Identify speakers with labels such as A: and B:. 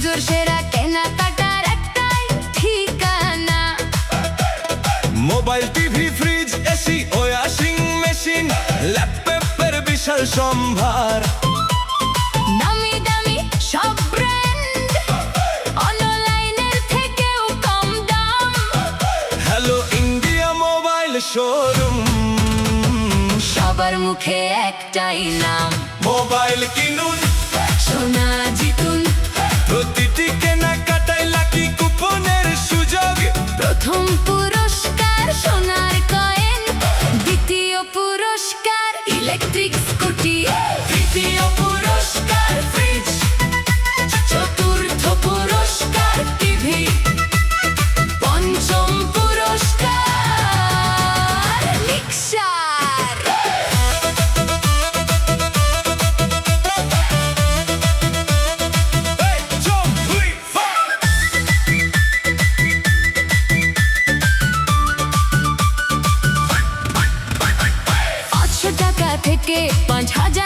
A: পুজোর সেরা কেনাকাটার একটাই ঠিকানা।
B: Mobile, TV, fridge, AC, washing machine, ল্যাপটপের বিশাল সম্ভার।
A: নামি দামি সব ব্র্যান্ড, অনলাইনের থেকেও কম দাম।
B: হ্যালো ইন্ডিয়া মোবাইল শোরুম,
A: সবার মুখে একটাই নাম।
B: মোবাইল কিনুন,
A: সোনা জিতুন,
B: প্রতিটি কেনাকাটায় লাকি কুপনের সুযোগ।
A: প্রথম পুরস্কার সোনার কয়েন, দ্বিতীয় পুরস্কার ইলেকট্রিক স্কুটি, তৃতীয় পুরস্কার ফ্রিজ, চতুর্থ পুরস্কার টিভি, পঞ্চম পুরস্কার মিক্সার। টাকা থেকে ৫,০০০